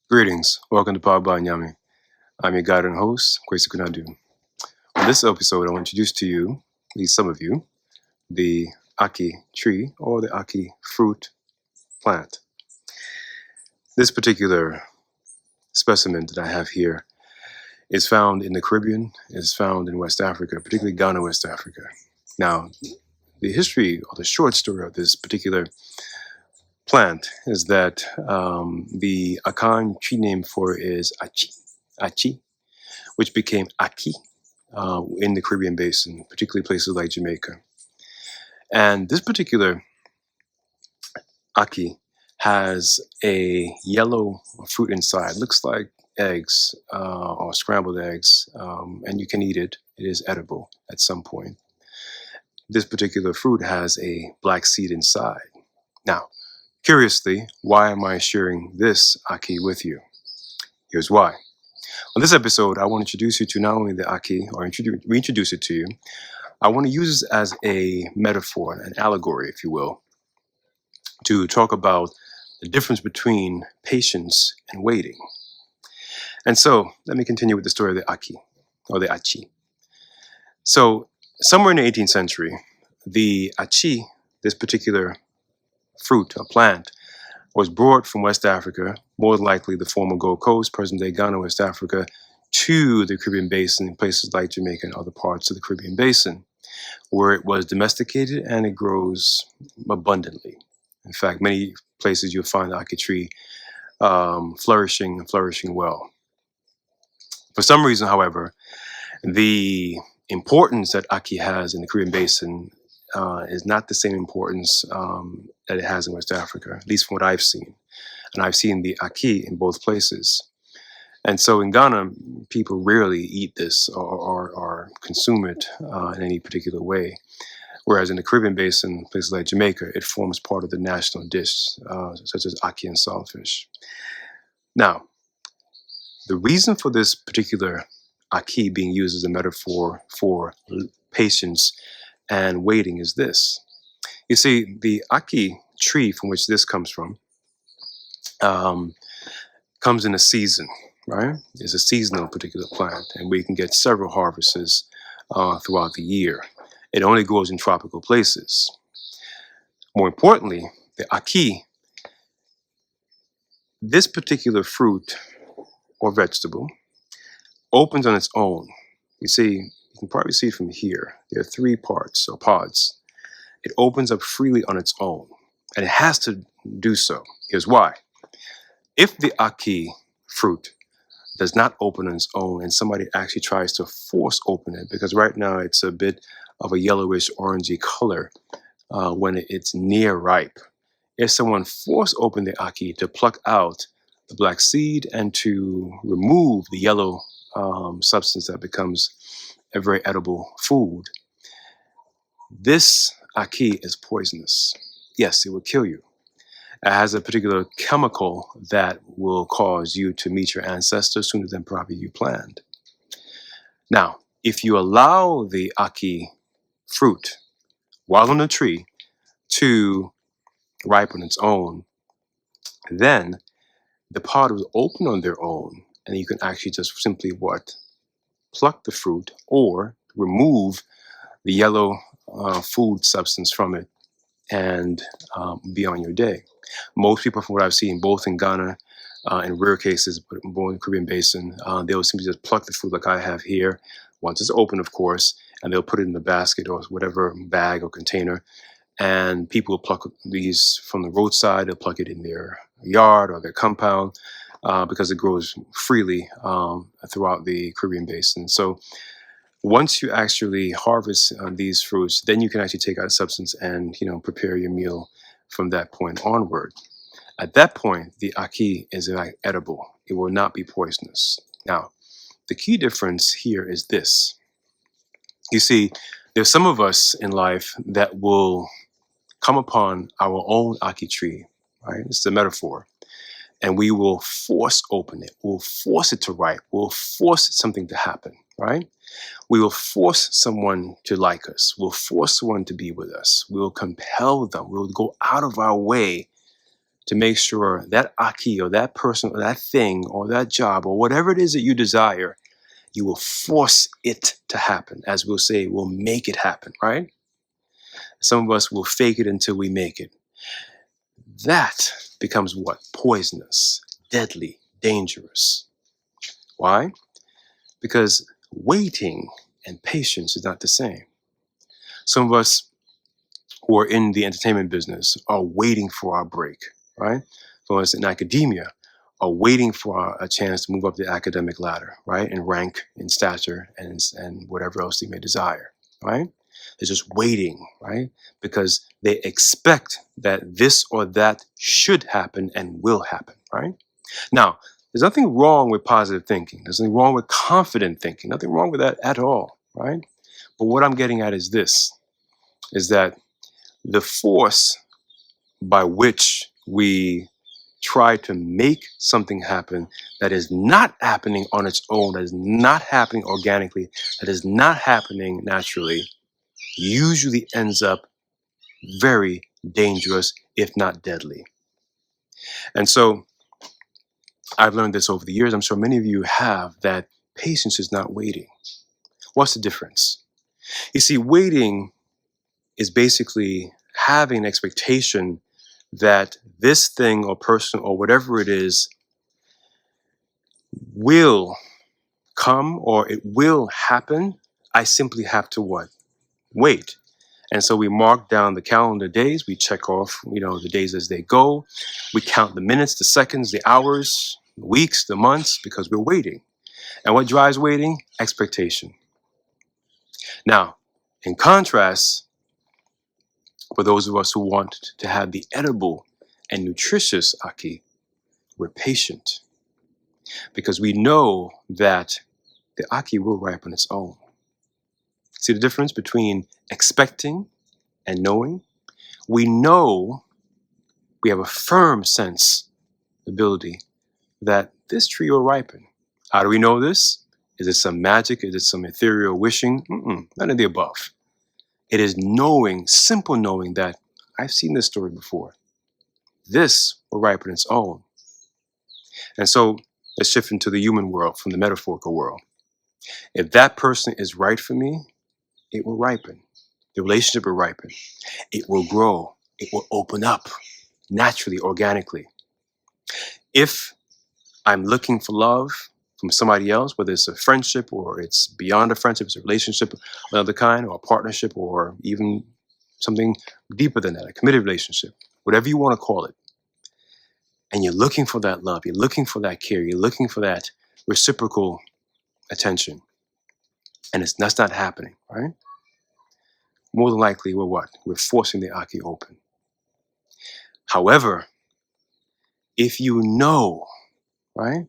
Greetings. Welcome to Powered by Nyame. I'm your guide and host, Kwesi Kunadu. On this episode, I will introduce to you, at least some of you, the Ackee tree or the Ackee fruit plant. This particular specimen that I have here is found in the Caribbean, is found in West Africa, particularly Ghana, West Africa. Now, the history or the short story of this particular plant is that the Akan tree name for it is Achi, which became Ackee in the Caribbean basin, particularly places like Jamaica. And this particular Ackee has a yellow fruit inside. Looks like eggs or scrambled eggs, and you can eat it. It is edible at some point. This particular fruit has a black seed inside. Now, curiously, why am I sharing this Ackee with you? Here's why. On this episode, I want to introduce you to not only the Ackee, or reintroduce it to you, I want to use this as a metaphor, an allegory, if you will, to talk about the difference between patience and waiting. And so, let me continue with the story of the Ackee, or the Achi. So, somewhere in the 18th century, the Achi, this particular fruit, a plant, was brought from West Africa, more than likely the former Gold Coast, present-day Ghana, West Africa, to the Caribbean basin in places like Jamaica and other parts of the Caribbean basin, where it was domesticated and it grows abundantly. In fact, many places you'll find the Ackee tree flourishing well. For some reason, however, the importance that Ackee has in the Caribbean basin is not the same importance that it has in West Africa, at least from what I've seen. And I've seen the Ackee in both places. And so in Ghana, people rarely eat this or consume it in any particular way. Whereas in the Caribbean basin, places like Jamaica, it forms part of the national dish, such as ackee and saltfish. Now, the reason for this particular ackee being used as a metaphor for patience and waiting is this. You see, the ackee tree from which this comes from comes in a season, right? It's a seasonal particular plant, and we can get several harvests throughout the year. It only grows in tropical places. More importantly, the ackee, this particular fruit or vegetable, opens on its own. You see, you can probably see it from here. There are three parts or pods. It opens up freely on its own, and it has to do so. Here's why. If the ackee fruit does not open on its own and somebody actually tries to force open it, because right now it's a bit of a yellowish orangey color when it's near ripe. If someone force open the ackee to pluck out the black seed and to remove the yellow substance that becomes a very edible food, this ackee is poisonous. Yes, it will kill you. It has a particular chemical that will cause you to meet your ancestors sooner than probably you planned. Now, if you allow the ackee fruit while on the tree to ripen its own, then the pod will open on their own, and you can actually just simply pluck the fruit or remove the yellow food substance from it and be on your day. Most people, from what I've seen, both in Ghana, in rare cases, but more in the Caribbean basin, they'll simply just pluck the fruit like I have here, once it's open, of course, and they'll put it in the basket or whatever bag or container. And people will pluck these from the roadside. They'll pluck it in their yard or their compound because it grows freely throughout the Caribbean basin. So once you actually harvest these fruits, then you can actually take out a substance and prepare your meal from that point onward. At that point, the ackee is edible. It will not be poisonous. Now, the key difference here is this. You see, there's some of us in life that will come upon our own ackee tree, right? It's a metaphor. And we will force open it. We'll force it to ripe. We'll force something to happen, right? We will force someone to like us. We'll force someone to be with us. We'll compel them. We'll go out of our way to make sure that Ackee or that person or that thing or that job or whatever it is that you desire, you will force it to happen. As we'll say, we'll make it happen, right? Some of us will fake it until we make it. That becomes what? Poisonous, deadly, dangerous. Why? Because waiting and patience is not the same. Some of us who are in the entertainment business are waiting for our break, right? For us in academia are waiting for a chance to move up the academic ladder, right? In rank, in stature, and whatever else they may desire, right? They're just waiting, right? Because they expect that this or that should happen and will happen, right? Now, there's nothing wrong with positive thinking. There's nothing wrong with confident thinking. Nothing wrong with that at all, right? But what I'm getting at is this, is that the force by which we try to make something happen that is not happening on its own, that is not happening organically, that is not happening naturally, usually ends up very dangerous, if not deadly. And so I've learned this over the years. I'm sure many of you have, that patience is not waiting. What's the difference? You see, waiting is basically having an expectation that this thing or person or whatever it is will come or it will happen. I simply have to what? Wait. And so we mark down the calendar days. We check off, the days as they go. We count the minutes, the seconds, the hours, the weeks, the months, because we're waiting. And what drives waiting? Expectation. Now, in contrast, for those of us who want to have the edible and nutritious Ackee, we're patient because we know that the Ackee will ripen its own. See the difference between expecting and knowing? We know, we have a firm sense, ability, that this tree will ripen. How do we know this? Is it some magic? Is it some ethereal wishing? None of the above. It is knowing, simple knowing that I've seen this story before. This will ripen its own. And so let's shift into the human world from the metaphorical world. If that person is right for me, it will ripen. The relationship will ripen. It will grow. It will open up naturally, organically. If I'm looking for love from somebody else, whether it's a friendship or it's beyond a friendship, it's a relationship of another kind or a partnership or even something deeper than that, a committed relationship, whatever you want to call it. And you're looking for that love, you're looking for that care, you're looking for that reciprocal attention. And that's not happening, right? More than likely, we're what? We're forcing the Ackee open. However, if you know, right,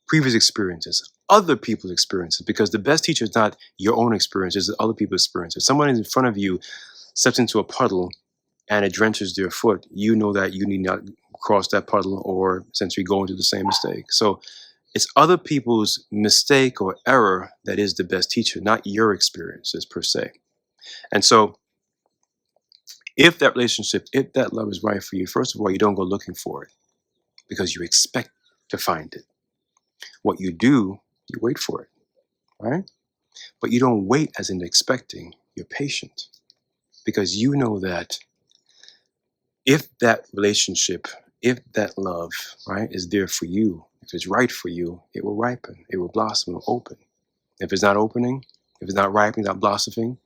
previous experiences, other people's experiences, because the best teacher is not your own experiences, it's other people's experiences. Someone in front of you steps into a puddle and it drenches their foot, you know that you need not cross that puddle or essentially go into the same mistake. So it's other people's mistake or error that is the best teacher, not your experiences per se. And so if that relationship, if that love is right for you, first of all, you don't go looking for it because you expect to find it. What you do, you wait for it, right? But you don't wait as in expecting, you're patient because you know that if that relationship, if that love, right, is there for you, if it's right for you, it will ripen, it will blossom, it will open. If it's not opening, if it's not ripening, not blossoming,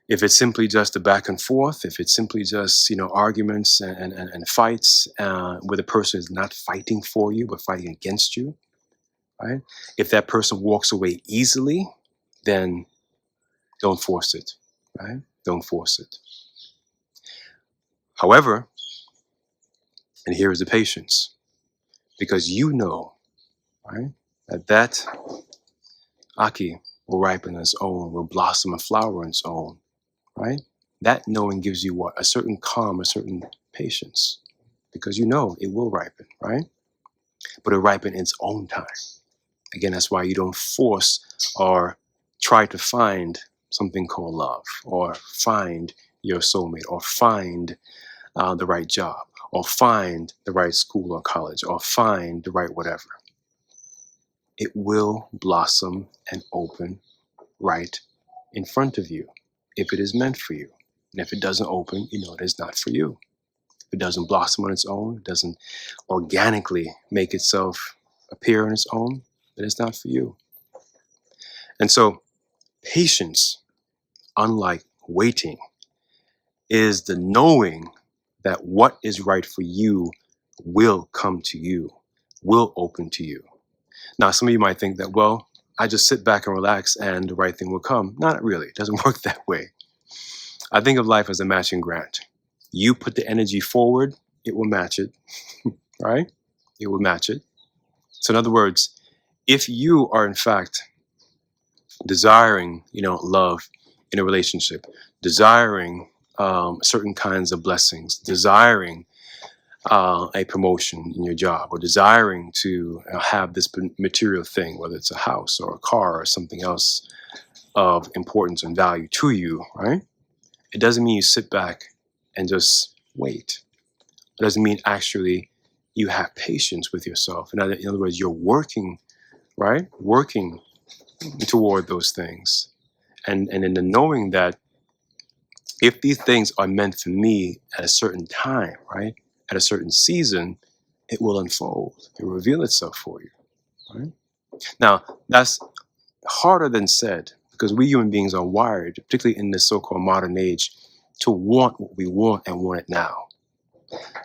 if it's simply just a back and forth, if it's simply just, arguments and fights where the person is not fighting for you, but fighting against you, right? If that person walks away easily, then don't force it, right? Don't force it. However, and here is the patience, because you know, right, that Ackee will ripen on its own, will blossom and flower on its own, right? That knowing gives you what? A certain calm, a certain patience, because you know it will ripen, right? But it ripen in its own time. Again, that's why you don't force or try to find something called love or find your soulmate or find the right job, or find the right school or college, or find the right whatever. It will blossom and open right in front of you if it is meant for you. And if it doesn't open, you know it is not for you. If it doesn't blossom on its own, it doesn't organically make itself appear on its own, then it's not for you. And so patience, unlike waiting, is the knowing that what is right for you will come to you, will open to you. Now, some of you might think that, well, I just sit back and relax and the right thing will come. Not really. It doesn't work that way. I think of life as a matching grant. You put the energy forward, it will match it, right? It will match it. So in other words, if you are in fact desiring, love in a relationship, desiring certain kinds of blessings, desiring a promotion in your job, or desiring to have this material thing, whether it's a house or a car or something else of importance and value to you, right? It doesn't mean you sit back and just wait. It doesn't mean actually you have patience with yourself. In other words, you're working, right? Working toward those things. And in the knowing that if these things are meant for me at a certain time, right? At a certain season, it will unfold. It will reveal itself for you, right? Now, that's harder than said, because we human beings are wired, particularly in this so-called modern age, to want what we want and want it now.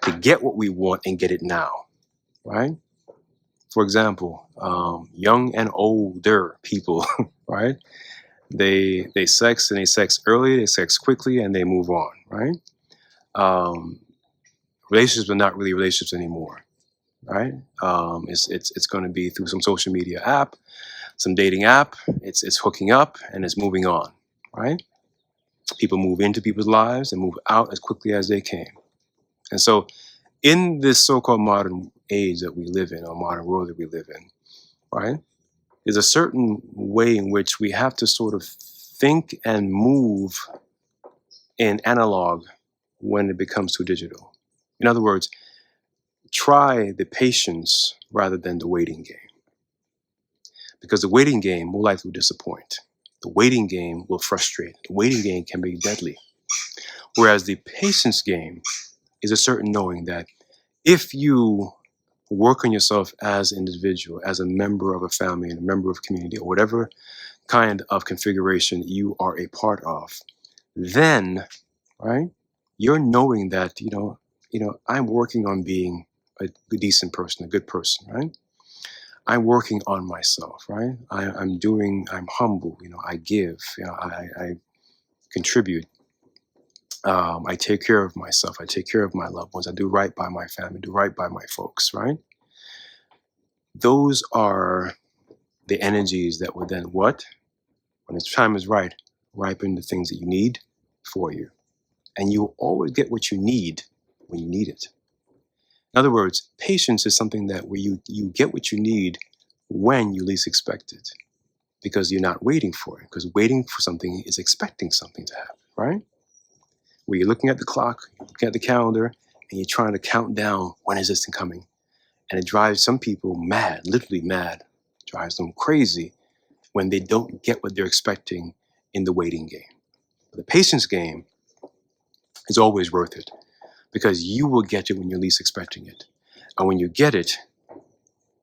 To get what we want and get it now, right? For example, young and older people, right? They sex, and they sex early, they sex quickly, and they move on, right? Relationships are not really relationships anymore, right? It's going to be through some social media app, some dating app. It's hooking up and it's moving on, right? People move into people's lives and move out as quickly as they came. And so in this so-called modern age that we live in, or modern world that we live in, right, there's a certain way in which we have to sort of think and move in analog when it becomes too digital. In other words, try the patience rather than the waiting game. Because the waiting game will likely disappoint. The waiting game will frustrate. The waiting game can be deadly. Whereas the patience game is a certain knowing that if you work on yourself as an individual, as a member of a family, and a member of a community, or whatever kind of configuration you are a part of, then, right, you're knowing that, I'm working on being a decent person, a good person, right? I'm working on myself, right? I'm humble, I give, I contribute. I take care of myself. I take care of my loved ones. I do right by my family, do right by my folks, right? Those are the energies that would then what? When its time is right, ripen the things that you need for you. And you'll always get what you need when you need it. In other words, patience is something that where you get what you need when you least expect it, because you're not waiting for it, because waiting for something is expecting something to happen, right? Where you're looking at the clock, looking at the calendar, and you're trying to count down, when is this thing coming? And it drives some people mad, literally mad, drives them crazy when they don't get what they're expecting in the waiting game. But the patience game is always worth it, because you will get it when you're least expecting it. And when you get it,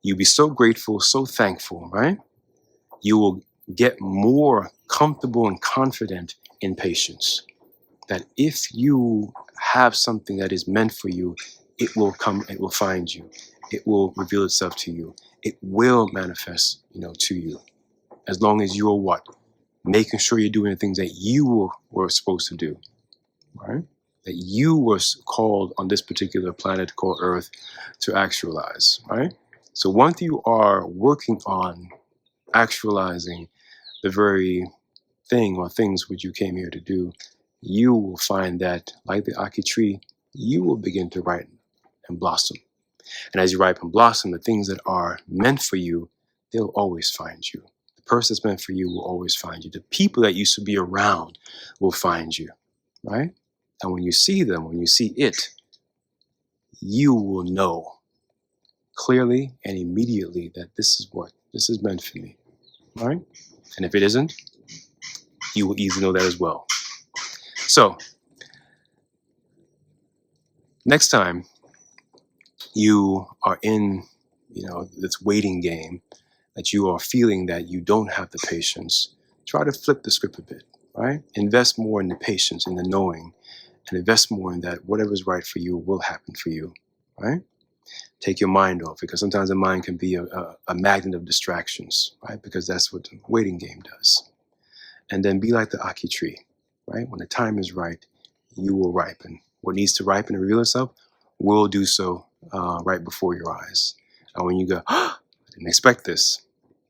you'll be so grateful, so thankful, right? You will get more comfortable and confident in patience. That if you have something that is meant for you, it will come, it will find you. It will reveal itself to you. It will manifest, to you. As long as you are what? Making sure you're doing the things that you were supposed to do, right? That you were called on this particular planet called Earth to actualize, right? So once you are working on actualizing the very thing or things which you came here to do, you will find that, like the Ackee tree, you will begin to ripen and blossom. And as you ripen and blossom, the things that are meant for you, they'll always find you. The person that's meant for you will always find you. The people that used to be around will find you, right? And when you see them, when you see it, you will know clearly and immediately that this is meant for me. All right? And if it isn't, you will easily know that as well. So, next time you are in, this waiting game, that you are feeling that you don't have the patience, try to flip the script a bit, right? Invest more in the patience, in the knowing, and invest more in that whatever's right for you will happen for you, right? Take your mind off, because sometimes the mind can be a magnet of distractions, right? Because that's what the waiting game does. And then be like the Ackee tree, right? When the time is right, you will ripen. What needs to ripen and reveal itself will do so right before your eyes. And when you go, oh, I didn't expect this,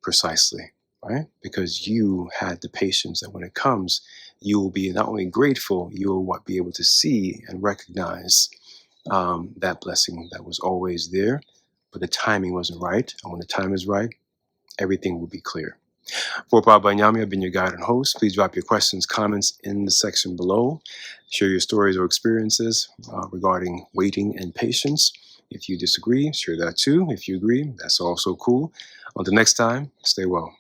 precisely, right? Because you had the patience that when it comes, you will be not only grateful, you will be able to see and recognize that blessing that was always there, but the timing wasn't right. And when the time is right, everything will be clear. For Powered by Nyame, I've been your guide and host. Please drop your questions, comments in the section below. Share your stories or experiences regarding waiting and patience. If you disagree, share that too. If you agree, that's also cool. Until next time, stay well.